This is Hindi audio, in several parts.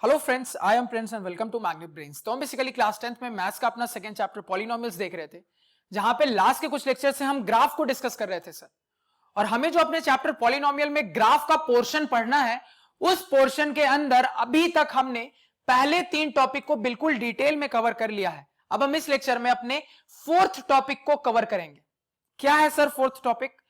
Hello friends, I am Prince and welcome to Magnet Brains. तो हम बेसिकली क्लास 10th में मैथ्स का अपना सेकंड चैप्टर पॉलिनोमियल्स देख रहे थे, जहां पे लास्ट के कुछ लेक्चर से हम ग्राफ को डिस्कस कर रहे थे सर। और हमें जो अपने चैप्टर पॉलिनोमियल में ग्राफ का पोर्शन पढ़ना है, उस पोर्शन के अंदर अभी तक हमने पहले 3 टॉपिक को बिल्कुल डिटेल में कवर कर लिया है। अब हम इस लेक्चर में अपने 4th टॉपिक को कवर करेंगे। क्या है सर 4th टॉपिक?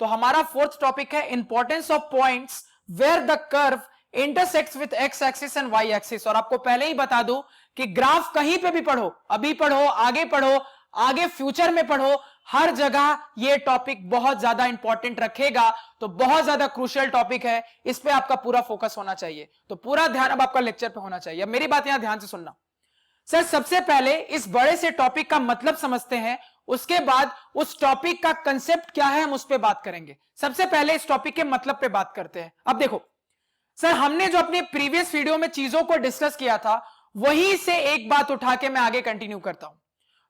तो हमारा 4th टॉपिक है importance of points where the curve intersects with X axis and Y axis. और आपको पहले ही बता दूं कि ग्राफ कहीं पे भी पढ़ो, अभी पढ़ो, आगे फ्यूचर में पढ़ो, हर जगह ये टॉपिक बहुत ज्यादा इंपॉर्टेंट रखेगा। तो बहुत ज्यादा क्रूशियल टॉपिक है, इस पे आपका पूरा फोकस होना चाहिए। तो पूरा ध्यान अब आपका लेक्चर पे होना चाहिए। अब मेरी बात यहां ध्यान से सुनना सर। सबसे पहले इस बड़े से टॉपिक का मतलब समझते हैं, उसके बाद उस टॉपिक का कंसेप्ट क्या है हम उस पर बात करेंगे। सबसे पहले इस टॉपिक के मतलब पे बात करते हैं। अब देखो सर, हमने जो अपने प्रीवियस वीडियो में चीजों को डिस्कस किया था, वहीं से एक बात उठा के मैं आगे कंटिन्यू करता हूं।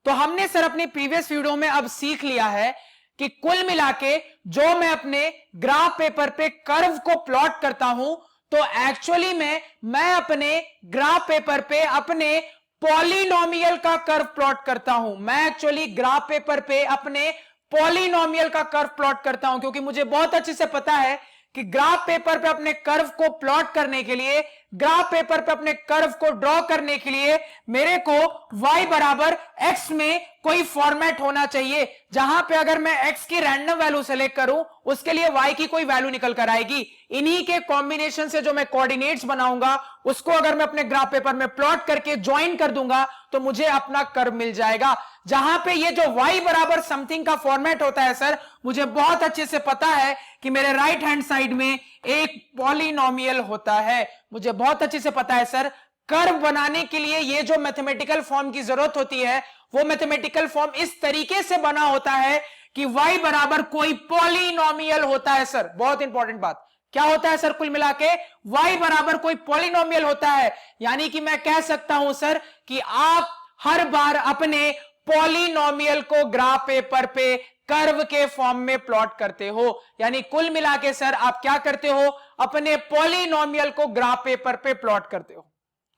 तो हमने सर अपने प्रीवियस वीडियो में अब सीख लिया है कि कुल मिला के जो मैं अपने ग्राफ पेपर पे कर्व को प्लॉट करता हूं, तो एक्चुअली में मैं अपने ग्राफ पेपर पे अपने पॉलिनोमियल का कर्व प्लॉट करता हूं। मैं एक्चुअली ग्राफ पेपर पे अपने पॉलिनोमियल का कर्व प्लॉट करता हूं, क्योंकि मुझे बहुत अच्छे से पता है कि ग्राफ पेपर पे अपने कर्व को प्लॉट करने के लिए, ग्राफ पेपर पे अपने कर्व को ड्रॉ करने के लिए मेरे को y बराबर x में कोई फॉर्मेट होना चाहिए, जहां पे अगर मैं x की रैंडम वैल्यू सेलेक्ट करूं, उसके लिए y की कोई वैल्यू निकल कर आएगी। इन्हीं के कॉम्बिनेशन से जो मैं कोऑर्डिनेट्स बनाऊंगा, उसको अगर मैं अपने ग्राफ पेपर में प्लॉट करके ज्वाइन कर दूंगा, तो मुझे अपना कर्व मिल जाएगा। जहां पे ये जो y बराबर समथिंग का फॉर्मेट होता है सर, मुझे बहुत अच्छे से पता है कि मेरे राइट हैंड साइड में एक पॉलिनोमियल होता है। मुझे बहुत अच्छे से पता है सर, कर्व बनाने के लिए ये जो मैथमेटिकल फॉर्म की जरूरत होती है, वो मैथमेटिकल फॉर्म इस तरीके से बना होता है कि y बराबर कोई पॉलिनोमियल होता है सर। बहुत इंपॉर्टेंट बात, क्या होता है सर? कुल मिला के y बराबर कोई पॉलिनोमियल होता है। यानी कि मैं कह सकता हूं सर कि आप हर बार अपने पॉलिनोमियल को ग्राफ पेपर पे कर्व के फॉर्म में प्लॉट करते हो। यानी कुल मिला के सर आप क्या करते हो? अपने पॉलिनोमियल को ग्राफ पेपर पे प्लॉट करते हो।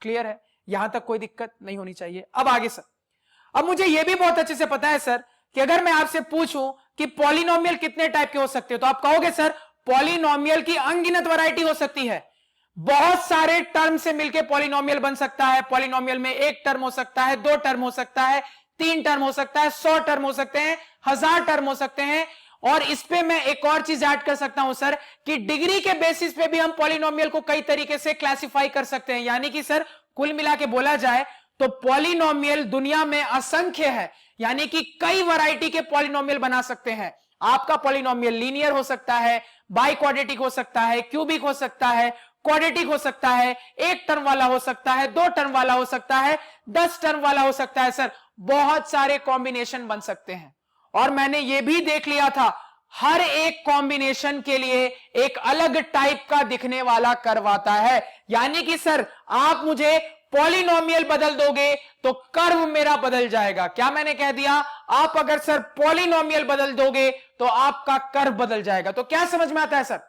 क्लियर है? यहां तक कोई दिक्कत नहीं होनी चाहिए। अब आगे सर, अब मुझे यह भी बहुत अच्छे से पता है सर कि अगर मैं आपसे पूछूं कि पॉलिनोमियल कितने टाइप के हो सकते हो, तो आप कहोगे सर पॉलिनोमियल की अनगिनत वैरायटी हो सकती है। बहुत सारे टर्म से मिलकर पॉलिनोमियल बन सकता है। पॉलिनोमियल में 1 टर्म हो सकता है, 2 टर्म हो सकता है, 3 टर्म हो सकता है, 100 टर्म हो सकते हैं, 1000 टर्म हो सकते हैं। और इस पे मैं एक और चीज ऐड कर सकता हूं सर कि डिग्री के बेसिस पे भी हम पॉलिनोमियल को कई तरीके से क्लासिफाई कर सकते हैं। यानी कि सर कुल मिला के बोला जाए तो पॉलिनोमियल दुनिया में असंख्य है। यानी कि कई वैरायटी के पॉलिनोमियल बना सकते हैं। आपका पॉलिनोमियल लीनियर हो सकता है, बाई क्वाड्रेटिक हो सकता है, क्यूबिक हो सकता है, क्वाड्रेटिक हो सकता है, 1 टर्म वाला हो सकता है, 2 टर्म वाला हो सकता है, 10 टर्म वाला हो सकता है। सर बहुत सारे कॉम्बिनेशन बन सकते हैं। और मैंने यह भी देख लिया था, हर एक कॉम्बिनेशन के लिए एक अलग टाइप का दिखने वाला कर्व आता है। यानी कि सर आप मुझे पॉलिनोमियल बदल दोगे तो कर्व मेरा बदल जाएगा। क्या मैंने कह दिया? आप अगर सर पॉलिनोमियल बदल दोगे तो आपका कर्व बदल जाएगा। तो क्या समझ में आता है सर?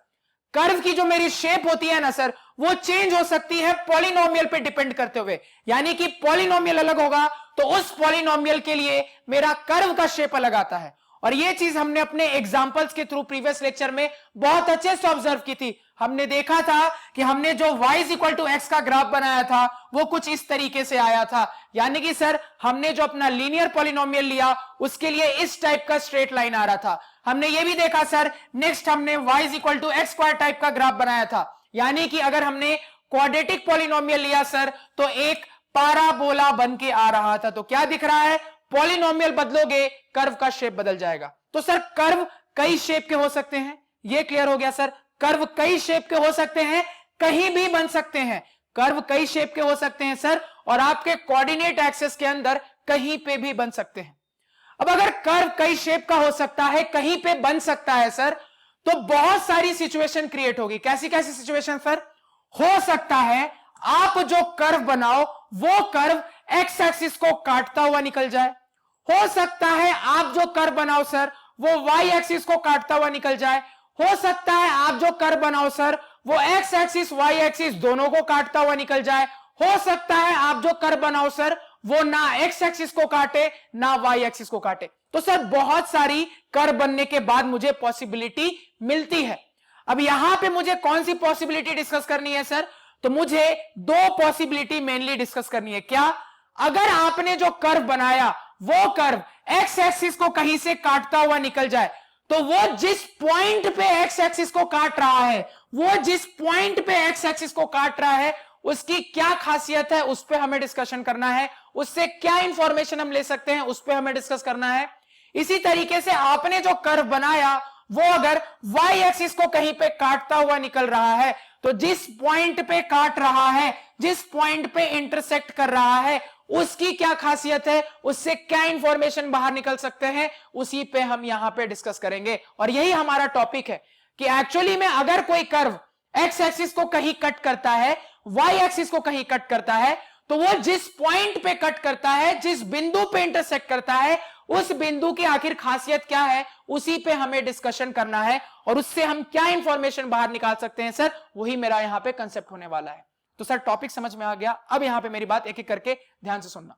कर्व की जो मेरी शेप होती है ना सर, वो चेंज हो सकती है पॉलिनोमियल पे डिपेंड करते हुए। यानी कि पॉलिनोमियल अलग होगा तो उस पॉलिनोमियल के लिए मेरा कर्व का शेप अलग आता है। और ये चीज हमने अपने एग्जांपल्स के थ्रू प्रीवियस लेक्चर में बहुत अच्छे से ऑब्जर्व की थी। हमने देखा था कि हमने जो y = x का ग्राफ बनाया था, वो कुछ इस तरीके से आया था। यानी कि सर हमने जो अपना लीनियर पॉलिनोमियल लिया, उसके लिए इस टाइप का स्ट्रेट लाइन आ रहा था। हमने ये भी देखा सर, नेक्स्ट हमने y = x² टाइप का ग्राफ बनाया था। यानी कि अगर हमने क्वाड्रेटिक पॉलिनोमियल लिया सर, तो एक पाराबोला बन के आ रहा था। तो क्या दिख रहा है? पॉलिनोमियल बदलोगे, कर्व का शेप बदल जाएगा। तो सर कर्व कई शेप के हो सकते हैं, ये क्लियर हो गया सर। कर्व कई शेप के हो सकते हैं, कहीं भी बन सकते हैं। कर्व कई शेप के हो सकते हैं सर, और आपके कोऑर्डिनेट एक्सिस के अंदर कहीं पे भी बन सकते हैं। अब अगर कर्व कई शेप का हो सकता है, कहीं पे बन सकता है सर, तो बहुत सारी सिचुएशन क्रिएट होगी। कैसी कैसी सिचुएशन सर? हो सकता है आप जो कर्व बनाओ, वो कर्व एक्स एक्सिस को काटता हुआ निकल जाए। हो सकता है आप जो कर्व बनाओ सर, वो वाई एक्सिस को काटता हुआ निकल जाए। हो सकता है आप जो कर्व बनाओ सर, वो एक्स एक्सिस वाई एक्सिस दोनों को काटता हुआ निकल जाए। हो सकता है आप जो कर्व बनाओ सर वो ना एक्स एक्सिस को काटे ना वाई एक्सिस को काटे। तो सर बहुत सारी कर्व बनने के बाद मुझे पॉसिबिलिटी मिलती है। अब यहां पे मुझे कौन सी पॉसिबिलिटी डिस्कस करनी है सर? तो मुझे दो पॉसिबिलिटी मेनली डिस्कस करनी है। क्या? अगर आपने जो कर्व बनाया वो कर्व एक्स एक्सिस को कहीं से काटता हुआ निकल जाए, तो वो जिस पॉइंट पे एक्स एक्सिस को काट रहा है, वो जिस पॉइंट पे एक्स एक्सिस को काट रहा है उसकी क्या खासियत है, उस पर हमें डिस्कशन करना है। उससे क्या इंफॉर्मेशन हम ले सकते हैं, उस पर हमें डिस्कस करना है। इसी तरीके से आपने जो कर्व बनाया वो अगर वाई एक्सिस को कहीं पे काटता हुआ निकल रहा है, तो जिस पॉइंट पे काट रहा है, जिस पॉइंट पे इंटरसेक्ट कर रहा है, उसकी क्या खासियत है, उससे क्या इंफॉर्मेशन बाहर निकल सकते हैं, उसी पे हम यहां पे डिस्कस करेंगे। और यही हमारा टॉपिक है कि एक्चुअली में अगर कोई कर्व एक्स एक्सिस को कहीं कट करता है, वाई एक्सिस को कहीं कट करता है, तो वो जिस पॉइंट पे कट करता है, जिस बिंदु पे इंटरसेक्ट करता है, उस बिंदु की आखिर खासियत क्या है, उसी पे हमें डिस्कशन करना है। और उससे हम क्या इंफॉर्मेशन बाहर निकाल सकते हैं सर, वही मेरा यहां पे कंसेप्ट होने वाला है। तो सर टॉपिक समझ में आ गया। अब यहां पे मेरी बात एक एक करके ध्यान से सुनना।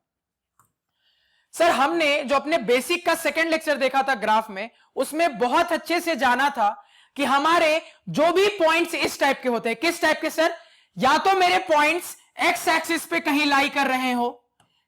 सर हमने जो अपने बेसिक का सेकंड लेक्चर देखा था ग्राफ में, उसमें बहुत अच्छे से जाना था कि हमारे जो भी पॉइंट्स इस टाइप के होते हैं, किस टाइप के सर? या तो मेरे पॉइंट्स एक्स एक्सिस पे कहीं लाई कर रहे हो,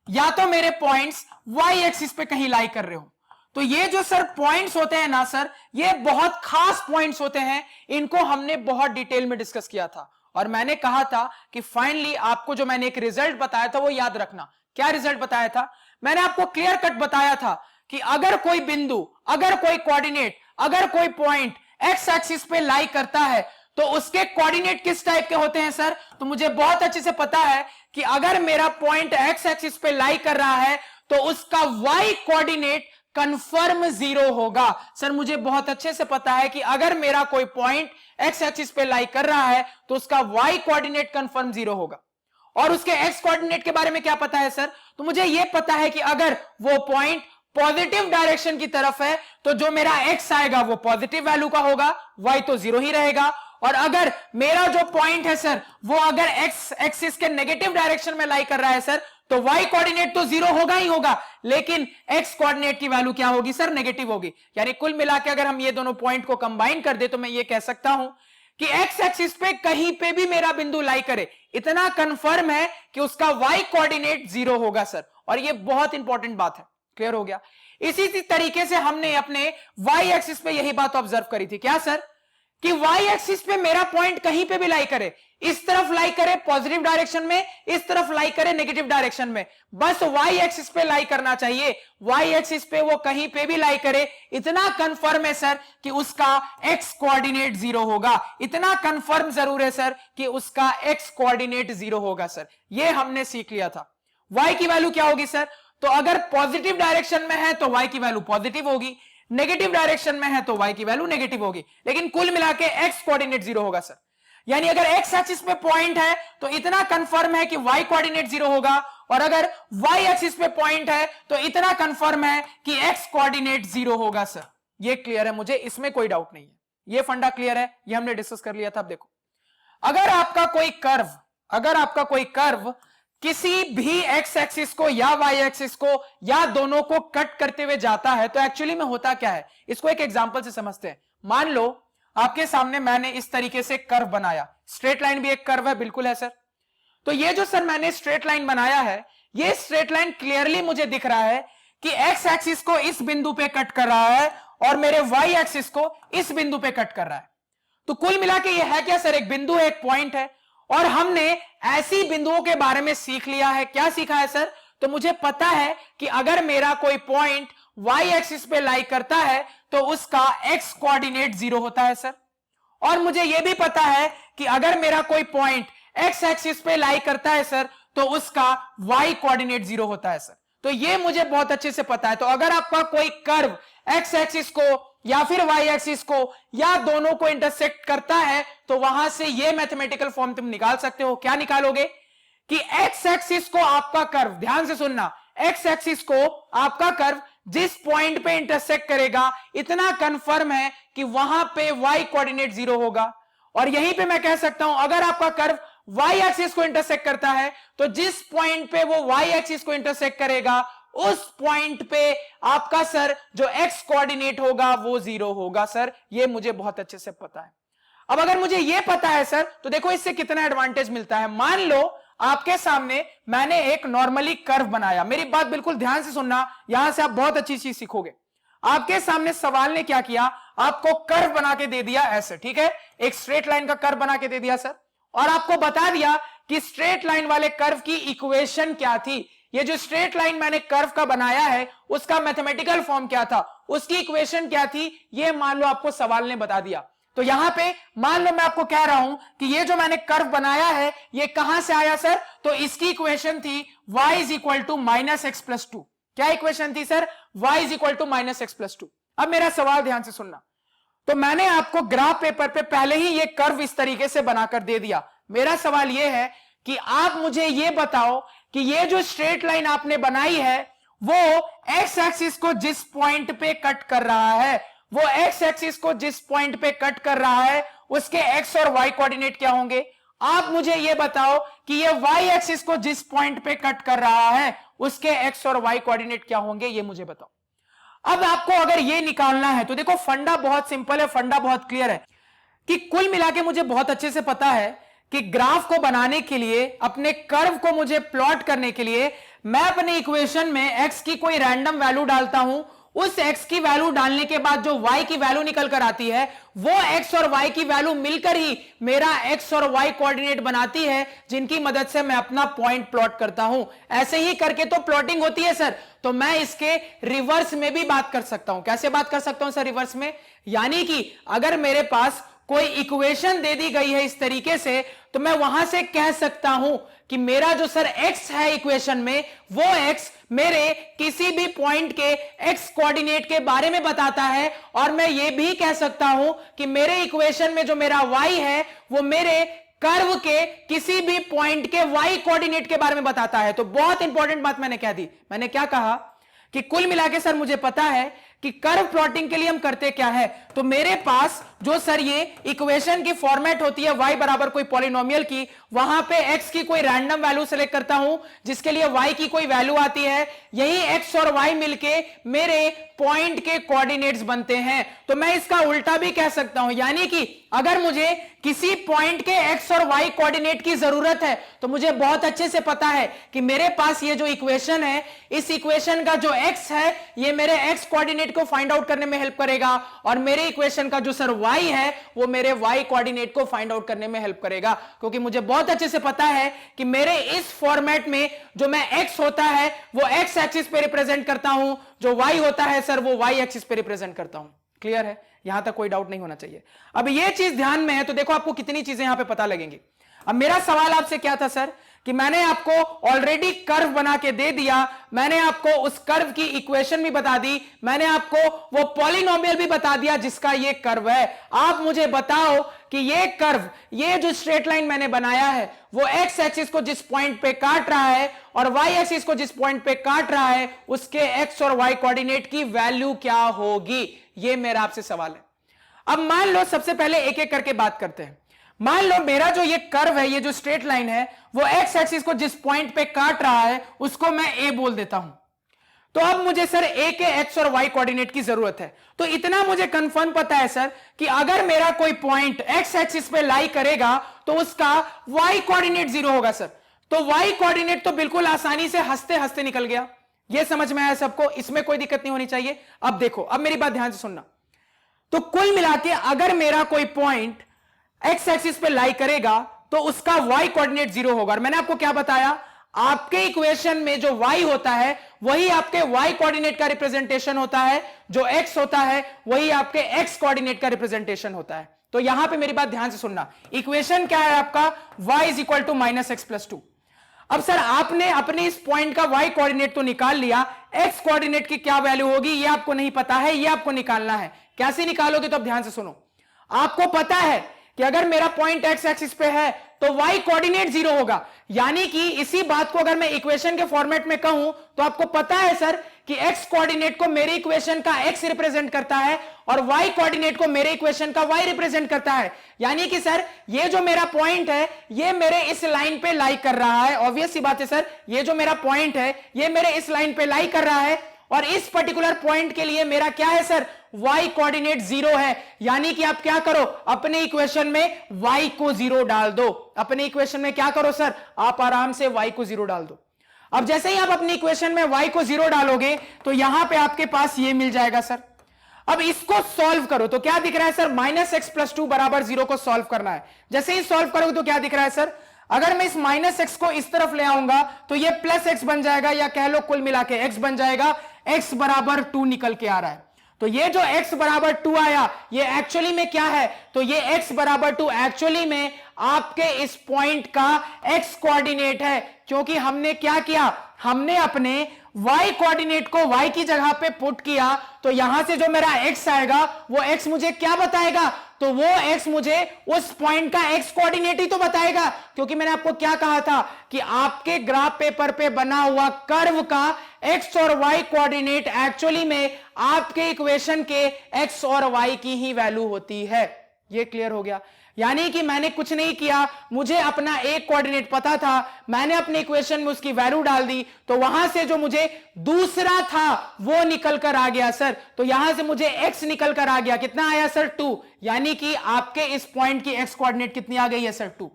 या तो मेरे पॉइंट्स वाई एक्सिस पे कहीं लाई कर रहे हो। तो ये जो सर पॉइंट्स होते हैं ना सर, ये बहुत खास पॉइंट्स होते हैं। इनको हमने बहुत डिटेल में डिस्कस किया था और मैंने कहा था कि फाइनली आपको जो मैंने एक रिजल्ट बताया था वो याद रखना। क्या रिजल्ट बताया था? मैंने आपको क्लियर कट बताया था कि अगर कोई बिंदु, अगर कोई कोऑर्डिनेट, अगर कोई पॉइंट एक्स एक्सिस पे लाई करता है, तो उसके कोऑर्डिनेट किस टाइप के होते हैं सर? तो मुझे बहुत अच्छे से पता है कि अगर मेरा पॉइंट एक्स एक्सिस पे लाई कर रहा है तो उसका वाई कोऑर्डिनेट कंफर्म 0 होगा। सर मुझे बहुत अच्छे से पता है कि अगर मेरा कोई पॉइंट एक्स एक्सिस पे लाई कर रहा है तो उसका वाई कोऑर्डिनेट कंफर्म 0 होगा। और उसके एक्स कोऑर्डिनेट के बारे में क्या पता है सर? तो मुझे यह पता है कि अगर वो पॉइंट पॉजिटिव डायरेक्शन की तरफ है तो जो मेरा एक्स आएगा वो पॉजिटिव वैल्यू का होगा, वाई तो 0 ही रहेगा। और अगर मेरा जो पॉइंट है सर वो अगर एक्स एक्सिस के नेगेटिव डायरेक्शन में लाई कर रहा है सर, तो वाई कोऑर्डिनेट तो 0 होगा ही होगा, लेकिन एक्स कोऑर्डिनेट की वैल्यू क्या होगी सर? नेगेटिव होगी। यानी कुल मिला के अगर हम ये दोनों पॉइंट को कंबाइन कर दे तो मैं ये कह सकता हूं कि एक्स एक्सिस पे कहीं पे भी मेरा बिंदु लाई करे, इतना कंफर्म है कि उसका वाई कोऑर्डिनेट 0 होगा सर। और ये बहुत इंपॉर्टेंट बात है। क्लियर हो गया? इसी तरीके से हमने अपने वाई एक्सिस पे यही बात ऑब्जर्व करी थी। क्या सर? कि वाई एक्सिस पे मेरा पॉइंट कहीं पे भी लाई करे, इस तरफ लाई करे पॉजिटिव डायरेक्शन में, इस तरफ लाई करे नेगेटिव डायरेक्शन में, बस वाई एक्सिस पे लाई करना चाहिए। वाई एक्सिस पे वो कहीं पे भी लाई करे, इतना कंफर्म है सर कि उसका एक्स कोऑर्डिनेट 0 होगा। इतना कंफर्म जरूर है सर कि उसका एक्स कोऑर्डिनेट 0 होगा सर। ये हमने सीख लिया था। वाई की वैल्यू क्या होगी सर? तो अगर पॉजिटिव डायरेक्शन में है तो वाई की वैल्यू पॉजिटिव होगी, नेगेटिव डायरेक्शन में है तो वाई की वैल्यू नेगेटिव होगी, लेकिन कुल मिला के एक्स कोऑर्डिनेट 0 होगा सर। यानी अगर एक्स एक्सिस पे पॉइंट है तो इतना कंफर्म है कि वाई कोऑर्डिनेट 0 होगा, और अगर वाई एक्सिस पे पॉइंट है तो इतना कंफर्म है कि एक्स कोऑर्डिनेट 0 होगा सर। ये क्लियर है मुझे, इसमें कोई डाउट नहीं है। ये फंडा क्लियर है, ये हमने डिस्कस कर लिया था। अब देखो, अगर आपका कोई कर्व किसी भी एक्स एक्सिस को या वाई एक्सिस को या दोनों को कट करते हुए जाता है तो एक्चुअली में होता क्या है, इसको एक एग्जांपल से समझते हैं। मान लो आपके सामने मैंने इस तरीके से कर्व बनाया, स्ट्रेट लाइन भी एक कर्व है, बिल्कुल है सर। तो ये जो सर मैंने स्ट्रेट लाइन बनाया है, ये स्ट्रेट लाइन क्लियरली मुझे दिख रहा है कि एक्स एक्सिस को इस बिंदु पे कट कर रहा है और मेरे वाई एक्सिस को इस बिंदु पे कट कर रहा है। तो कुल मिला के ये है क्या सर? एक बिंदु है, एक पॉइंट है। और हमने ऐसी बिंदुओं के बारे में सीख लिया है। क्या सीखा है सर? तो मुझे पता है कि अगर मेरा कोई पॉइंट वाई एक्सिस पे लाई करता है तो उसका एक्स कोऑर्डिनेट 0 होता है सर। और मुझे यह भी पता है कि अगर मेरा कोई पॉइंट एक्स एक्सिस पे लाई करता है सर तो उसका वाई कोऑर्डिनेट 0 होता है सर। तो ये मुझे बहुत अच्छे से पता है। तो अगर आपका कोई कर्व एक्स एक्सिस को या फिर वाई एक्सिस को या दोनों को इंटरसेक्ट करता है तो वहां से ये मैथमेटिकल फॉर्म तुम निकाल सकते हो। क्या निकालोगे? कि एक्स एक्सिस को आपका कर्व, ध्यान से सुनना, एक्स एक्सिस को आपका कर्व जिस पॉइंट पे इंटरसेक्ट करेगा इतना कंफर्म है कि वहां पे वाई कोऑर्डिनेट 0 होगा। और यहीं पे मैं कह सकता हूं अगर आपका कर्व वाई एक्सिस को इंटरसेक्ट करता है, तो जिस पॉइंट पे वो वाई एक्सिस को इंटरसेक्ट करेगा उस पॉइंट पे आपका सर जो एक्स कोऑर्डिनेट होगा वो 0 होगा सर। ये मुझे बहुत अच्छे से पता है। अब अगर मुझे ये पता है सर, तो देखो इससे कितना एडवांटेज मिलता है। मान लो आपके सामने मैंने एक नॉर्मली कर्व बनाया, मेरी बात बिल्कुल ध्यान से सुनना, यहां से आप बहुत अच्छी चीज सीखोगे। आपके सामने सवाल ने क्या किया, आपको कर्व बना के दे दिया ऐसे, ठीक है, एक स्ट्रेट लाइन का कर्व बना के दे दिया सर, और आपको बता दिया कि स्ट्रेट लाइन वाले कर्व की इक्वेशन क्या थी। ये जो स्ट्रेट लाइन मैंने कर्व का बनाया है उसका मैथमेटिकल फॉर्म क्या था, उसकी इक्वेशन क्या थी, ये मान लो आपको सवाल ने बता दिया। तो यहां पे मान लो मैं आपको कह रहा हूं कि ये जो मैंने कर्व बनाया है ये कहां से आया सर, तो इसकी इक्वेशन थी y is equal to -x+2। क्या इक्वेशन थी sir, y is equal to -x+2। अब मेरा सवाल ध्यान से सुनना, तो मैंने आपको ग्राफ पेपर पे पहले ही ये कर्व इस तरीके से बनाकर दे दिया। मेरा सवाल ये है कि आप मुझे ये बताओ कि ये जो स्ट्रेट लाइन आपने बनाई है वो एक्स एक्सिस को जिस पॉइंट पे कट कर रहा है, वो एक्स एक्सिस को जिस पॉइंट पे कट कर रहा है उसके एक्स और वाई कोऑर्डिनेट क्या होंगे। आप मुझे ये बताओ कि ये वाई एक्सिस को जिस पॉइंट पे कट कर रहा है उसके एक्स और वाई कोऑर्डिनेट क्या होंगे, ये मुझे बताओ। अब आपको अगर ये निकालना है तो देखो फंडा बहुत सिंपल है, फंडा बहुत क्लियर है कि कुल मिला के मुझे बहुत अच्छे से पता है कि ग्राफ को बनाने के लिए, अपने कर्व को मुझे प्लॉट करने के लिए मैं अपने इक्वेशन में x की कोई रैंडम वैल्यू डालता हूं, उस x की वैल्यू डालने के बाद जो y की वैल्यू निकल कर आती है वो x और y की वैल्यू मिलकर ही मेरा x और y कोऑर्डिनेट बनाती है, जिनकी मदद से मैं अपना पॉइंट प्लॉट करता हूं। ऐसे ही करके तो प्लॉटिंग होती है सर। तो मैं इसके रिवर्स में भी बात कर सकता हूं। कैसे बात कर सकता हूं सर रिवर्स में, यानी कि अगर मेरे पास कोई इक्वेशन दे दी गई है इस तरीके से, तो मैं वहां से कह सकता हूं कि मेरा जो सर x है इक्वेशन में, वो x मेरे किसी भी पॉइंट के x कोऑर्डिनेट के बारे में बताता है, और मैं ये भी कह सकता हूं कि मेरे इक्वेशन में जो मेरा y है वो मेरे कर्व के किसी भी पॉइंट के y कोऑर्डिनेट के बारे में बताता है। तो बहुत इंपॉर्टेंट बात मैंने कह दी। मैंने क्या कहा कि कुल मिला के सर मुझे पता है कि कर्व प्लॉटिंग के लिए हम करते क्या है। तो मेरे पास जो सर ये इक्वेशन की फॉर्मेट होती है y बराबर कोई पॉलिनोमियल की, वहां पे x की कोई रैंडम वैल्यू सेलेक्ट करता हूं जिसके लिए y की कोई वैल्यू आती है, यही x और y मिलके मेरे पॉइंट के कोऑर्डिनेट्स बनते हैं। तो मैं इसका उल्टा भी कह सकता हूं, यानी कि अगर मुझे किसी पॉइंट के x और y कोऑर्डिनेट की जरूरत है तो मुझे बहुत अच्छे से पता है कि मेरे पास ये जो इक्वेशन है, इस इक्वेशन का जो x है ये मेरे x कोऑर्डिनेट को फाइंड आउट करने में हेल्प करेगा, और मेरे इक्वेशन का जो सर y है वो मेरे y कोऑर्डिनेट को फाइंड आउट करने में हेल्प करेगा। क्योंकि मुझे बहुत अच्छे से पता है कि मेरे इस फॉर्मेट में जो मैं x होता है वो x एक्सिस पे रिप्रेजेंट करता हूं, जो y होता है सर वो y एक्सिस पे रिप्रेजेंट करता हूं। क्लियर है, यहां तक कोई डाउट नहीं होना चाहिए। अब ये चीज ध्यान में है तो देखो आपको कितनी चीजें यहां पे पता लगेंगी। अब मेरा सवाल आपसे क्या था सर कि मैंने आपको ऑलरेडी कर्व बना के दे दिया, मैंने आपको उस कर्व की इक्वेशन भी बता दी, मैंने आपको वो पॉलिनोमियल भी बता दिया जिसका ये कर्व है। आप मुझे बताओ कि ये कर्व, ये जो स्ट्रेट लाइन मैंने बनाया है वो एक्स एक्सिस को जिस पॉइंट पे काट रहा है और वाई एक्सिस को जिस पॉइंट पे काट रहा है उसके एक्स और वाई कोऑर्डिनेट की वैल्यू क्या होगी, ये मेरा आपसे सवाल है। अब मान लो सबसे पहले एक एक करके बात करते हैं। मान लो मेरा जो ये कर्व है, ये जो स्ट्रेट लाइन है, वो एक्स एक्सिस को जिस पॉइंट पे काट रहा है उसको मैं ए बोल देता हूं। तो अब मुझे सर ए के एक्स और वाई कोऑर्डिनेट की जरूरत है। तो इतना मुझे कंफर्म पता है सर कि अगर मेरा कोई पॉइंट एक्स एक्सिस पे लाई करेगा तो उसका वाई कोऑर्डिनेट 0 होगा सर। तो वाई कोऑर्डिनेट तो बिल्कुल आसानी से हंसते हंसते निकल गया। यह समझ में आया सबको, इसमें कोई दिक्कत नहीं होनी चाहिए। अब देखो, अब मेरी बात ध्यान से सुनना। तो कुल मिला के अगर मेरा कोई पॉइंट एक्स एक्सिस पे लाई करेगा तो उसका वाई कोऑर्डिनेट 0 होगा। और मैंने आपको क्या बताया, आपके इक्वेशन में जो y होता है वही आपके y कोऑर्डिनेट का रिप्रेजेंटेशन होता है, जो x होता है वही आपके x कोऑर्डिनेट का रिप्रेजेंटेशन होता है। तो यहां पे मेरी बात ध्यान से सुनना, इक्वेशन क्या है आपका, y is equal to -x+2। अब सर आपने अपने इस पॉइंट का y कोऑर्डिनेट तो निकाल लिया, x कोऑर्डिनेट की क्या वैल्यू होगी ये आपको नहीं पता है, ये आपको निकालना है। कैसे निकालोगे, तो अब ध्यान से सुनो। आपको पता है कि अगर मेरा पॉइंट एक्स एक्सिस पे है तो y कोऑर्डिनेट 0 होगा, यानी कि इसी बात को अगर मैं इक्वेशन के फॉर्मेट में कहूं तो आपको पता है सर कि x कोऑर्डिनेट को मेरे इक्वेशन का x रिप्रेजेंट करता है और y कोऑर्डिनेट को मेरे इक्वेशन का y रिप्रेजेंट करता है। यानी कि सर ये जो मेरा पॉइंट है ये मेरे इस लाइन पे लाई कर रहा है। ऑब्वियस सी बात है सर, ये जो मेरा पॉइंट है ये मेरे इस लाइन पे लाई कर रहा है और इस पर्टिकुलर पॉइंट के लिए मेरा क्या है सर, y कोऑर्डिनेट 0 है। यानी कि आप क्या करो, अपने इक्वेशन में y को 0 डाल दो। अपने इक्वेशन में क्या करो सर, आप आराम से y को 0 डाल दो। अब जैसे ही आप अपनी इक्वेशन में y को 0 डालोगे तो यहां पे आपके पास ये मिल जाएगा सर। अब इसको सॉल्व करो तो क्या दिख रहा है सर, -x+2 बराबर 0 को सॉल्व करना है। जैसे ही सॉल्व करोगे तो क्या दिख रहा है सर, अगर मैं इस -x को इस तरफ ले आऊंगा तो ये +x बन जाएगा, या कह लो कुल मिला के x बन जाएगा। x बराबर 2 निकल के आ रहा है। तो ये जो x बराबर 2 आया ये एक्चुअली में क्या है, तो ये x बराबर 2 एक्चुअली में आपके इस पॉइंट का x कोऑर्डिनेट है। क्योंकि हमने क्या किया, हमने अपने y कोऑर्डिनेट को y की जगह पे पुट किया, तो यहां से जो मेरा x आएगा वो x मुझे क्या बताएगा, तो वो x मुझे उस पॉइंट का x कोऑर्डिनेट ही तो बताएगा। क्योंकि मैंने आपको क्या कहा था कि आपके ग्राफ पेपर पे बना हुआ कर्व का x और y कोऑर्डिनेट एक्चुअली में आपके इक्वेशन के x और y की ही वैल्यू होती है। ये क्लियर हो गया। यानी कि मैंने कुछ नहीं किया, मुझे अपना एक कोऑर्डिनेट पता था, मैंने अपने इक्वेशन में उसकी वैल्यू डाल दी, तो वहां से जो मुझे दूसरा था वो निकल कर आ गया सर। तो यहां से मुझे x निकल कर आ गया, कितना आया सर 2। यानी कि आपके इस पॉइंट की x कोऑर्डिनेट कितनी आ गई है सर 2।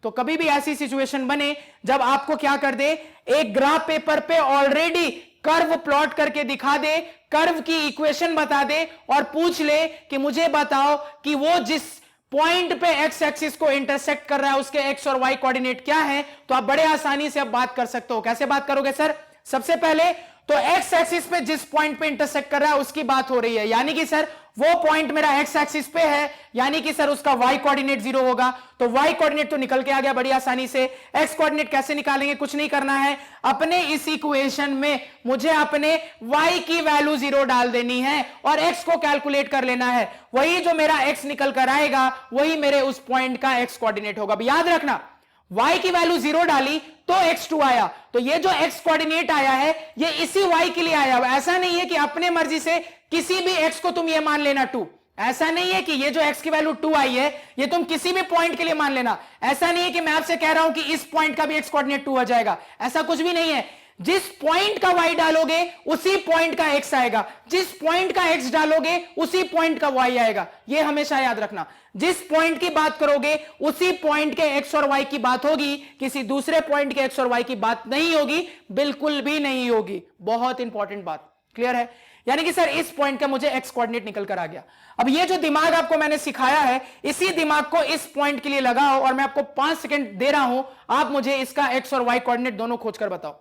तो कभी भी ऐसी सिचुएशन बने जब आपको क्या कर दे, एक ग्राफ पेपर पे ऑलरेडी कर्व प्लॉट करके दिखा दे, कर्व की इक्वेशन बता दे और पूछ ले कि मुझे बताओ कि वो जिस पॉइंट पे x एक्सिस को इंटरसेक्ट कर रहा है उसके x और y कोऑर्डिनेट क्या है, तो आप बड़े आसानी से अब बात कर सकते हो। कैसे बात करोगे सर, सबसे पहले तो x एक्सिस पे जिस पॉइंट पे इंटरसेक्ट कर रहा है उसकी बात हो रही है। यानी कि सर वो पॉइंट मेरा x एक्सिस पे है, यानी कि सर उसका y कोऑर्डिनेट 0 होगा। तो y कोऑर्डिनेट तो निकल के आ गया बड़ी आसानी से। x कोऑर्डिनेट कैसे निकालेंगे, कुछ नहीं करना है, अपने इस इक्वेशन में मुझे अपने y की वैल्यू 0 डाल देनी है और x को कैलकुलेट कर लेना है। वही जो मेरा x निकल कर आएगा वही मेरे उस पॉइंट का x कोऑर्डिनेट होगा। याद रखना, y की वैल्यू 0 डाली तो x2 आया, तो ये जो x कोऑर्डिनेट आया है ये इसी y के लिए आया हुआ। ऐसा नहीं है कि अपने मर्जी से किसी भी x को तुम ये मान लेना 2। ऐसा नहीं है कि ये जो x की वैल्यू 2 आई है ये तुम किसी भी पॉइंट के लिए मान लेना। ऐसा नहीं है कि मैं आपसे कह रहा हूं कि इस पॉइंट का भी x कोऑर्डिनेट 2 आ जाएगा, ऐसा कुछ भी नहीं है। जिस पॉइंट का y डालोगे उसी पॉइंट का x आएगा, जिस पॉइंट का x डालोगे उसी पॉइंट का y आएगा। यह हमेशा याद रखना, जिस पॉइंट की बात करोगे उसी पॉइंट के x और y की बात होगी, किसी दूसरे पॉइंट के x और y की बात नहीं होगी, बिल्कुल भी नहीं होगी। बहुत इंपॉर्टेंट बात, क्लियर है। यानी कि सर इस पॉइंट का मुझे x कोऑर्डिनेट निकल कर आ गया। अब ये जो दिमाग आपको मैंने सिखाया है इसी दिमाग को इस पॉइंट के लिए लगाओ और मैं आपको 5 सेकंड दे रहा हूं, आप मुझे इसका x और y कोऑर्डिनेट दोनों खोजकर बताओ।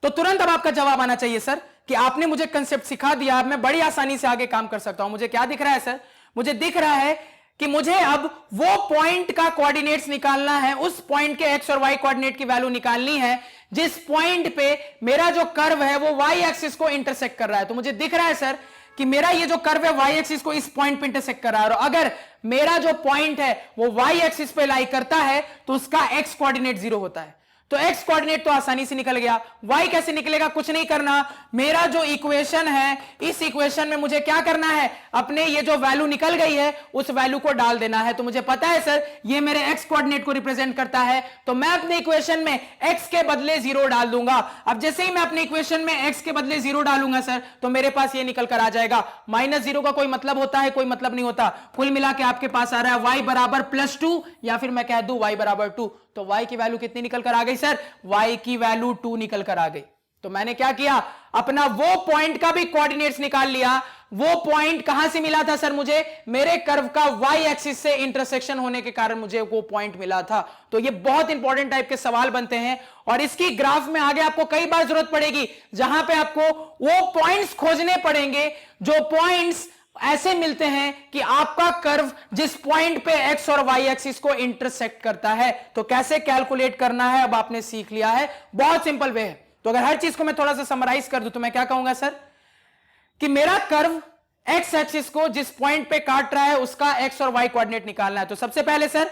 तो तुरंत अब आपका जवाब आना चाहिए सर कि आपने मुझे कंसेप्ट सिखा दिया, अब मैं बड़ी आसानी से आगे काम कर सकता हूं। मुझे क्या दिख रहा है सर, मुझे दिख रहा है कि मुझे अब वो पॉइंट का कोऑर्डिनेट्स निकालना है, उस पॉइंट के x और y कोऑर्डिनेट की वैल्यू निकालनी है जिस पॉइंट पे मेरा जो कर्व है वो y एक्सिस को इंटरसेक्ट कर रहा है। तो मुझे दिख रहा है सर कि मेरा ये जो कर्व है y एक्सिस को इस पॉइंट पे इंटरसेक्ट कर रहा है, और अगर मेरा जो पॉइंट है वो y एक्सिस पे लाई करता है तो उसका x कोऑर्डिनेट 0 होता है। तो x कोऑर्डिनेट तो आसानी से निकल गया, y कैसे निकलेगा, कुछ नहीं करना। मेरा जो इक्वेशन है इस इक्वेशन में मुझे क्या करना है, अपने ये जो वैल्यू निकल गई है उस वैल्यू को डाल देना है। तो मुझे पता है सर ये मेरे x कोऑर्डिनेट को रिप्रेजेंट करता है, तो मैं अपने इक्वेशन में x के बदले 0 डाल दूंगा। अब जैसे ही मैं अपने इक्वेशन में x के बदले 0 डालूंगा सर तो मेरे पास ये निकल कर आ जाएगा। -0 का कोई मतलब होता है, कोई मतलब नहीं होता। कुल मिला के आपके पास आ रहा है y बराबर +2, या फिर मैं कह दूं y बराबर 2। तो y की वैल्यू कितनी निकल कर आ गई सर, y की वैल्यू 2 निकल कर आ गई। तो मैंने क्या किया, अपना वो पॉइंट का भी कोऑर्डिनेट्स निकाल लिया। वो पॉइंट कहां से मिला था सर, मुझे मेरे कर्व का y एक्सिस से इंटरसेक्शन होने के कारण मुझे वो पॉइंट मिला था। तो ये बहुत इंपॉर्टेंट टाइप के सवाल बनते हैं और इसकी ग्राफ में आगे आपको कई बार जरूरत पड़ेगी जहां पे आपको वो पॉइंट्स खोजने पड़ेंगे जो पॉइंट्स ऐसे मिलते हैं कि आपका कर्व जिस पॉइंट पे x और y एक्सिस को इंटरसेक्ट करता है। तो कैसे कैलकुलेट करना है अब आपने सीख लिया है, बहुत सिंपल वे है। तो अगर हर चीज को मैं थोड़ा सा समराइज कर दूं तो मैं क्या कहूंगा सर कि मेरा कर्व x एक्सिस को जिस पॉइंट पे काट रहा है उसका x और y कोऑर्डिनेट निकालना है। तो सबसे पहले सर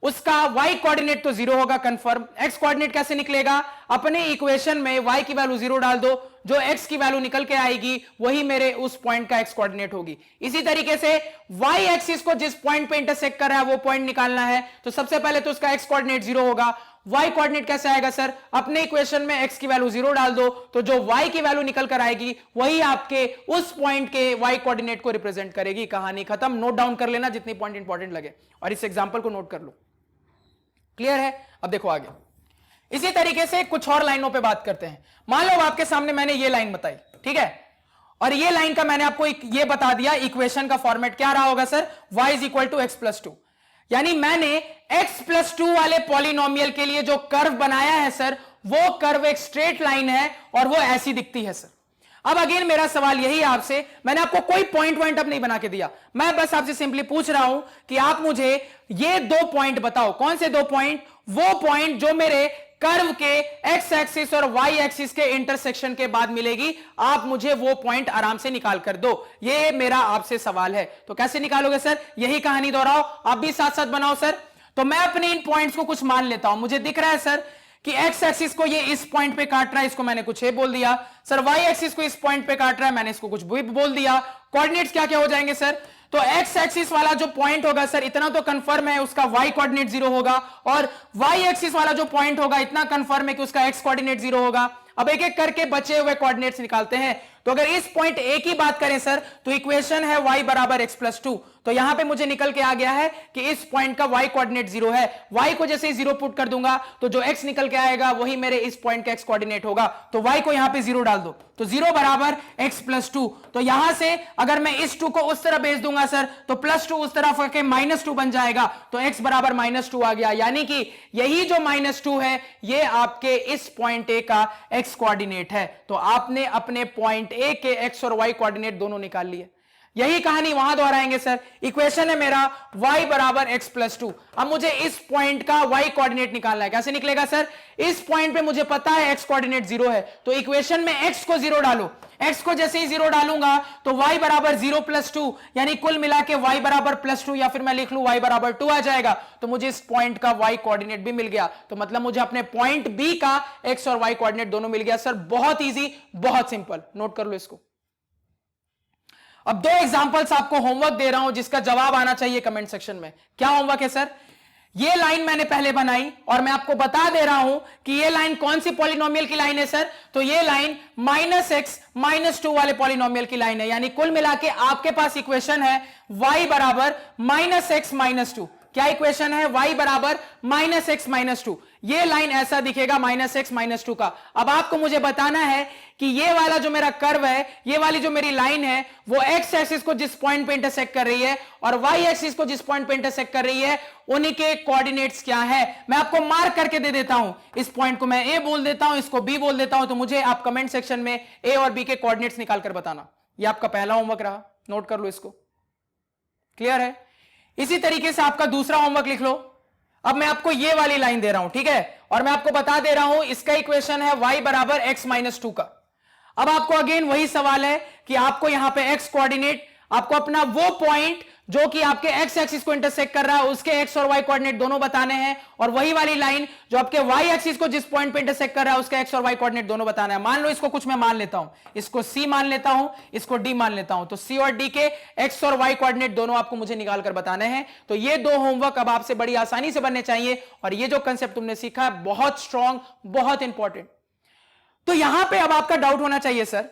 उसका y कोऑर्डिनेट तो 0 होगा कंफर्म। x कोऑर्डिनेट कैसे निकलेगा, अपने इक्वेशन में y की वैल्यू 0 डाल दो, जो x की वैल्यू निकल के आएगी वही मेरे उस पॉइंट का x कोऑर्डिनेट होगी। इसी तरीके से y एक्सिस को जिस पॉइंट पे इंटरसेक्ट कर रहा है वो पॉइंट निकालना है, तो सबसे पहले तो उसका x कोऑर्डिनेट 0 होगा। y कोऑर्डिनेट कैसे आएगा सर, अपने इक्वेशन में x की वैल्यू 0 डाल दो, तो जो y की वैल्यू निकल कर आएगी वही आपके उस पॉइंट के y कोऑर्डिनेट को रिप्रेजेंट करेगी। कहानी खत्म। नोट डाउन कर लेना जितनी पॉइंट इंपॉर्टेंट लगे और इस एग्जांपल को नोट कर लो। क्लियर है। अब देखो आगे इसी तरीके से कुछ और लाइनों पे बात करते हैं। मान लो आपके सामने मैंने ये लाइन बताई, ठीक है, और ये लाइन का मैंने आपको ये बता दिया इक्वेशन का फॉर्मेट क्या रहा होगा sir, y is equal to X plus two. यानी मैंने x प्लस टू वाले पॉलिनोमियल के लिए जो कर्व बनाया है सर, वो कर्व एक स्ट्रेट लाइन है और वो ऐसी दिखती है सर। अब अगेन मेरा सवाल यही है आपसे, मैंने आपको कोई पॉइंट अब नहीं बना के दिया, मैं बस आपसे सिंपली पूछ रहा हूं कि आप मुझे ये दो पॉइंट बताओ। कौन से दो पॉइंट, वो पॉइंट जो मेरे कर्व के एक्स एक्सिस और वाई एक्सिस के इंटरसेक्शन के बाद मिलेगी, आप मुझे वो पॉइंट आराम से निकाल कर दो। ये मेरा आपसे सवाल है। तो कैसे निकालोगे सर, यही कहानी दोहराओ, आप भी साथ साथ बनाओ सर। तो मैं अपने इन पॉइंट्स को कुछ मान लेता हूं। मुझे दिख रहा है सर कि एक्स एक्सिस को ये इस पॉइंट पे काट रहा है, इसको मैंने कुछ बोल दिया सर। वाई एक्सिस को इस पॉइंट पे काट रहा है, मैंने इसको कुछ बोल दिया। कोऑर्डिनेट्स क्या क्या हो जाएंगे सर, तो एक्स एक्सिस वाला जो पॉइंट होगा सर, इतना तो कंफर्म है उसका वाई कोऑर्डिनेट 0 होगा, और वाई एक्सिस वाला जो पॉइंट होगा इतना कंफर्म है कि उसका एक्स कोऑर्डिनेट 0 होगा। अब एक एक करके बचे हुए कोऑर्डिनेट्स निकालते हैं। तो अगर इस पॉइंट ए की बात करें सर, तो इक्वेशन है y बराबर x प्लस टू। तो यहां पे मुझे निकल के आ गया है कि इस पॉइंट का y कोऑर्डिनेट 0 है। y को जैसे ही 0 पुट कर दूंगा तो जो x निकल के आएगा वही मेरे इस पॉइंट का x कोऑर्डिनेट होगा। तो y को यहां पे 0 डाल दो, तो 0 बराबर x प्लस टू। तो यहां से अगर मैं इस 2 को उस तरफ भेज दूंगा सर, तो प्लस 2 उस तरफ आके -2 बन जाएगा, तो x बराबर -2 आ गया। यानी कि यही जो -2 है ये आपके इस पॉइंट ए का x कोऑर्डिनेट है। तो आपने अपने पॉइंट ए के x और y कोऑर्डिनेट दोनों निकाल लिए। यही कहानी वहां दोहराएंगे सर। इक्वेशन है मेरा y बराबर x प्लस टू। अब मुझे इस पॉइंट का y कोऑर्डिनेट निकालना है। कैसे निकलेगा सर, इस पॉइंट पे मुझे पता है x कोऑर्डिनेट 0 है, तो इक्वेशन में x को 0 डालो। x को जैसे ही 0 डालूंगा तो y बराबर 0 प्लस 2, यानी कुल मिला के y बराबर प्लस 2, या फिर मैं लिख लूं y बराबर 2 आ जाएगा। तो मुझे इस पॉइंट का y कोऑर्डिनेट भी मिल गया। तो मतलब मुझे अपने पॉइंट b का x और y कोऑर्डिनेट दोनों मिल गया सर। बहुत इजी, बहुत सिंपल, नोट कर लो इसको। अब दो एग्जांपल्स आपको होमवर्क दे रहा हूं जिसका जवाब आना चाहिए कमेंट सेक्शन में। क्या होमवर्क है सर, ये लाइन मैंने पहले बनाई और मैं आपको बता दे रहा हूं कि ये लाइन कौन सी पॉलिनोमियल की लाइन है सर, तो ये लाइन -x -2 वाले पॉलिनोमियल की लाइन है। यानी कुल मिला के आपके पास इक्वेशन है y बराबर -x -2। क्या इक्वेशन है, y बराबर -x -2। ये लाइन ऐसा दिखेगा -x -2 का। अब आपको मुझे बताना है कि ये वाला जो मेरा कर्व है, ये वाली जो मेरी लाइन है, वो x एक्सिस को जिस पॉइंट पे इंटरसेक्ट कर रही है और y एक्सिस को जिस पॉइंट पे इंटरसेक्ट कर रही है, उन्हीं के कोऑर्डिनेट्स क्या है। मैं आपको मार्क करके दे देता हूं। इस पॉइंट को मैं a बोल देता हूं, इसको b बोल देता हूं। तो मुझे आप कमेंट सेक्शन में a और b के कोऑर्डिनेट्स निकाल कर बताना। ये आपका पहला होमवर्क रहा, नोट कर लो इसको। क्लियर है। इसी तरीके से आपका दूसरा होमवर्क लिख लो। अब मैं आपको ये वाली लाइन दे रहा हूं, ठीक है, और मैं आपको बता दे रहा हूं इसका इक्वेशन है y बराबर x -2 का। अब आपको अगेन वही सवाल है कि आपको यहां पे x कोऑर्डिनेट, आपको अपना वो पॉइंट जो कि आपके x एक्सिस को इंटरसेक्ट कर रहा है उसके x और y कोऑर्डिनेट दोनों बताने हैं, और वही वाली लाइन जो आपके y एक्सिस को जिस पॉइंट पे इंटरसेक्ट कर रहा है उसके x और y कोऑर्डिनेट दोनों बताना है। मान लो इसको कुछ मैं मान लेता हूं, इसको c मान लेता हूं, इसको d मान लेता हूं। तो c और d के x और y कोऑर्डिनेट दोनों आपको मुझे निकाल कर बताने हैं। तो ये दो होमवर्क अब आपसे बड़ी आसानी से बनने चाहिए, और ये जो कंसेप्ट तुमने सीखा है बहुत स्ट्रॉन्ग, बहुत इंपॉर्टेंट। तो यहां पे अब आपका डाउट होना चाहिए सर,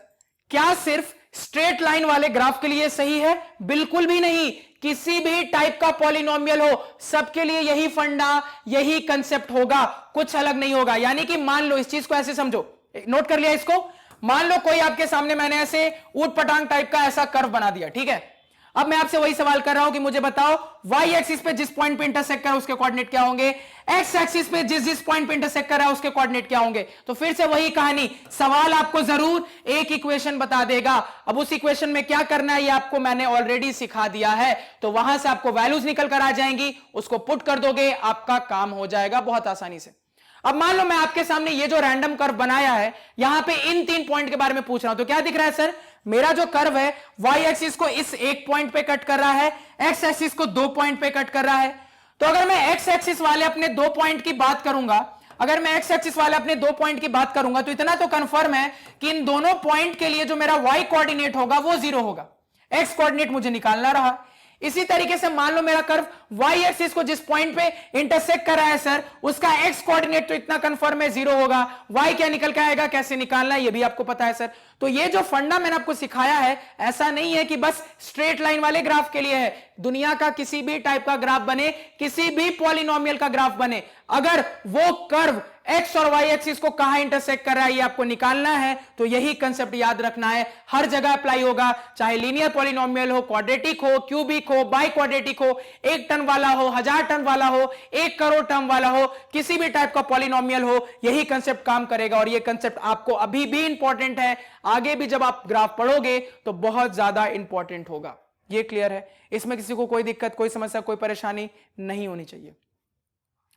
क्या सिर्फ स्ट्रेट लाइन वाले ग्राफ के लिए सही है? बिल्कुल भी नहीं। किसी भी टाइप का पॉलिनोमियल हो, सबके लिए यही फंडा, यही कंसेप्ट होगा, कुछ अलग नहीं होगा। यानी कि मान लो, इस चीज को ऐसे समझो, नोट कर लिया इसको। मान लो कोई आपके सामने मैंने ऐसे ऊट पटांग टाइप का ऐसा कर्व बना दिया, ठीक है। अब मैं आपसे वही सवाल कर रहा हूं कि मुझे बताओ y एक्सिस पे जिस पॉइंट पे इंटरसेक्ट कर रहा है उसके कोऑर्डिनेट क्या होंगे, x एक्सिस पे जिस पॉइंट पे इंटरसेक्ट कर रहा है उसके कोऑर्डिनेट क्या होंगे। तो फिर से वही कहानी, सवाल आपको जरूर एक इक्वेशन बता देगा। अब उस इक्वेशन में क्या करना है ये आपको मैंने ऑलरेडी सिखा दिया है। तो वहां से आपको वैल्यूज निकल कर आ जाएंगी, उसको पुट कर दोगे, आपका काम हो जाएगा बहुत आसानी से। अब मान लो मैं आपके सामने ये जो रैंडम कर्व बनाया है, यहां पे इन 3 पॉइंट के बारे में पूछ रहा हूं, तो क्या दिख रहा है सर, मेरा जो कर्व है y एक्सिस को इस एक पॉइंट पे कट कर रहा है, x एक्सिस को 2 पॉइंट पे कट कर रहा है। तो अगर मैं एक्स एक्सिस वाले अपने 2 पॉइंट की बात करूंगा, अगर मैं एक्स एक्सिस वाले अपने 2 पॉइंट की बात करूंगा तो इतना तो कंफर्म है कि इन दोनों पॉइंट के लिए जो मेरा वाई कोऑर्डिनेट होगा वो 0 होगा। एक्स कोऑर्डिनेट मुझे निकालना रहा। इसी तरीके से मान लो मेरा कर्व वाई एक्सिस को जिस पॉइंट पे इंटरसेक्ट कर रहा है सर, उसका एक्स कोऑर्डिनेट तो इतना कंफर्म है 0 होगा। वाई क्या निकल के आएगा, कैसे निकालना है ये भी आपको पता है सर। तो ये जो फंडा मैंने आपको सिखाया है, ऐसा नहीं है कि बस स्ट्रेट लाइन वाले ग्राफ के लिए है। दुनिया का किसी भी टाइप का ग्राफ बने, किसी भी पॉलिनोमियल का ग्राफ बने, अगर वो कर्व एक्स और वाई एक्सिस को कहां इंटरसेक्ट कर रहा है ये आपको निकालना है, तो यही कंसेप्ट याद रखना है। हर जगह अप्लाई होगा, चाहे लीनियर पॉलिनोमियल हो, क्वाड्रेटिक हो, क्यूबिक हो, बाई क्वाड्रेटिक हो, 1 टर्म वाला हो, 1000 टर्म वाला हो, 1 करोड़ टर्म वाला हो, किसी भी टाइप का पॉलिनोमियल हो, यही कंसेप्ट काम करेगा। और ये कंसेप्ट आपको अभी भी इंपॉर्टेंट है, आगे भी जब आप ग्राफ पढ़ोगे तो बहुत ज्यादा इंपॉर्टेंट होगा। ये क्लियर है? इसमें किसी को कोई दिक्कत, कोई समस्या, कोई परेशानी नहीं होनी चाहिए।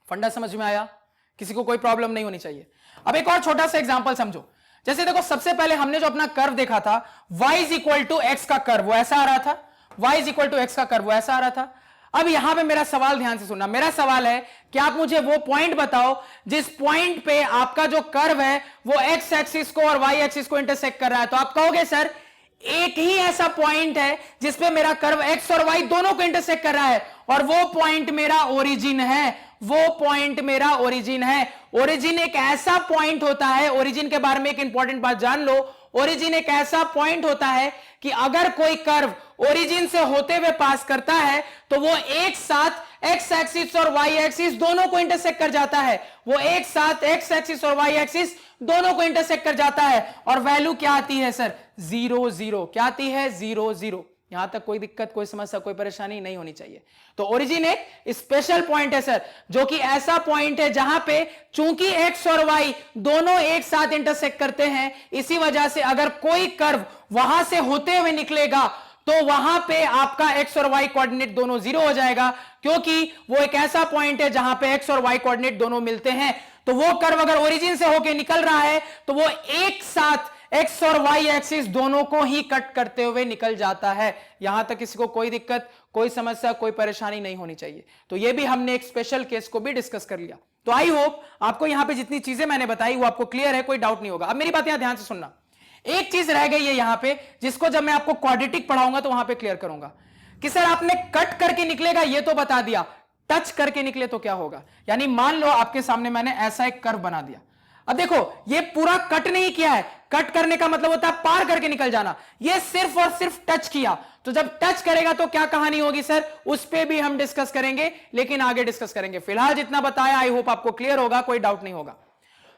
फंडा समझ में आया? किसी को कोई प्रॉब्लम नहीं होनी चाहिए। अब एक और छोटा सा एग्जांपल समझो। जैसे देखो, सबसे पहले हमने जो अपना कर्व देखा था, y is equal to X का कर्व वो ऐसा आ रहा था, y is equal to X का कर्व वो ऐसा आ रहा था। अब यहां पे मेरा सवाल ध्यान से सुनना, मेरा सवाल है कि आप मुझे वो पॉइंट बताओ जिस पॉइंट पे आपका जो कर्व है वो एक्स एक्सिस को और वाई एक्सिस को इंटरसेक्ट कर रहा है। तो आप कहोगे सर एक ही ऐसा पॉइंट है जिसपे मेरा कर्व एक्स और वाई दोनों को इंटरसेक्ट कर रहा है, और वो पॉइंट मेरा ओरिजिन है। वो पॉइंट मेरा ओरिजिन है। ओरिजिन एक ऐसा पॉइंट होता है, ओरिजिन के बारे में एक इंपॉर्टेंट बात जान लो, ओरिजिन एक ऐसा पॉइंट होता है कि अगर कोई कर्व ओरिजिन से होते हुए पास करता है तो वो एक साथ एक्स एक्सिस और वाई एक्सिस दोनों को इंटरसेक्ट कर जाता है। वो एक साथ एक्स एक्सिस और वाई एक्सिस दोनों को इंटरसेक्ट कर जाता है, और वैल्यू क्या आती है सर? 0 0। क्या आती है? 0 0। यहां तक कोई दिक्कत, कोई समस्या, कोई परेशानी नहीं होनी चाहिए। तो ओरिजिन एक स्पेशल पॉइंट है सर, जो कि ऐसा पॉइंट है जहां पे चूंकि एक्स और वाई दोनों एक साथ इंटरसेक्ट करते हैं, इसी वजह से अगर कोई कर्व वहां से होते हुए निकलेगा तो वहां पे आपका एक्स और वाई कोऑर्डिनेट दोनों 0 हो जाएगा, क्योंकि वो एक ऐसा पॉइंट है जहां पे एक्स और वाई कोऑर्डिनेट दोनों मिलते हैं। तो वो कर्व अगर ओरिजिन से होके निकल रहा है तो वो एक साथ एक्स और वाई एक्सिस दोनों को ही कट करते हुए निकल जाता है। यहां तक किसी को कोई दिक्कत, कोई समस्या, कोई परेशानी नहीं होनी चाहिए। तो ये भी हमने एक स्पेशल केस को भी डिस्कस कर लिया। तो आई होप आपको यहां पे जितनी चीजें मैंने बताई वो आपको क्लियर है, कोई डाउट नहीं होगा। अब मेरी बात यहां ध्यान से सुनना, एक चीज रह गई है यहां पे, जिसको जब मैं आपको क्वाड्रेटिक पढ़ाऊंगा तो वहां पे क्लियर करूंगा कि सर आपने कट करके निकलेगा ये तो बता दिया, टच करके निकले तो क्या होगा? यानी मान लो आपके सामने मैंने ऐसा एक कर्व बना दिया। अब देखो ये पूरा कट नहीं किया है, कट करने का मतलब होता है पार करके निकल जाना, ये सिर्फ और सिर्फ टच किया। तो जब टच करेगा तो क्या कहानी होगी सर, उस पे भी हम डिस्कस करेंगे, लेकिन आगे डिस्कस करेंगे। फिलहाल जितना बताया आई होप आपको क्लियर होगा, कोई डाउट नहीं होगा।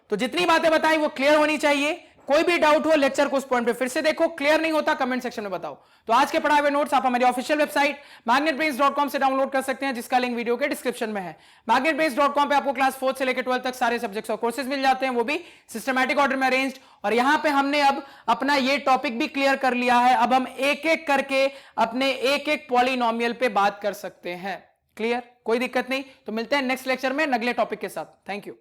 तो जितनी बातें बताई वो क्लियर होनी चाहिए। कोई भी डाउट हो लेक्चर को उस पॉइंट पे फिर से देखो, क्लियर नहीं होता कमेंट सेक्शन में बताओ। तो आज के पढ़ाए हुए नोट्स आप हमारी ऑफिशियल वेबसाइट magnetbrains.com से डाउनलोड कर सकते हैं, जिसका लिंक वीडियो के डिस्क्रिप्शन में है। magnetbrains.com पे आपको क्लास 4 से लेकर 12 तक सारे सब्जेक्ट्स और कोर्सेज मिल जाते हैं, वो भी सिस्टमैटिक ऑर्डर में अरेंज्ड। और यहां पे हमने अब अपना ये टॉपिक भी क्लियर कर लिया है। अब हम एक एक करके अपने एक एक पॉलिनोमियल पे बात कर सकते हैं। क्लियर? कोई दिक्कत नहीं। तो मिलते हैं नेक्स्ट लेक्चर में अगले टॉपिक के साथ। Thank you.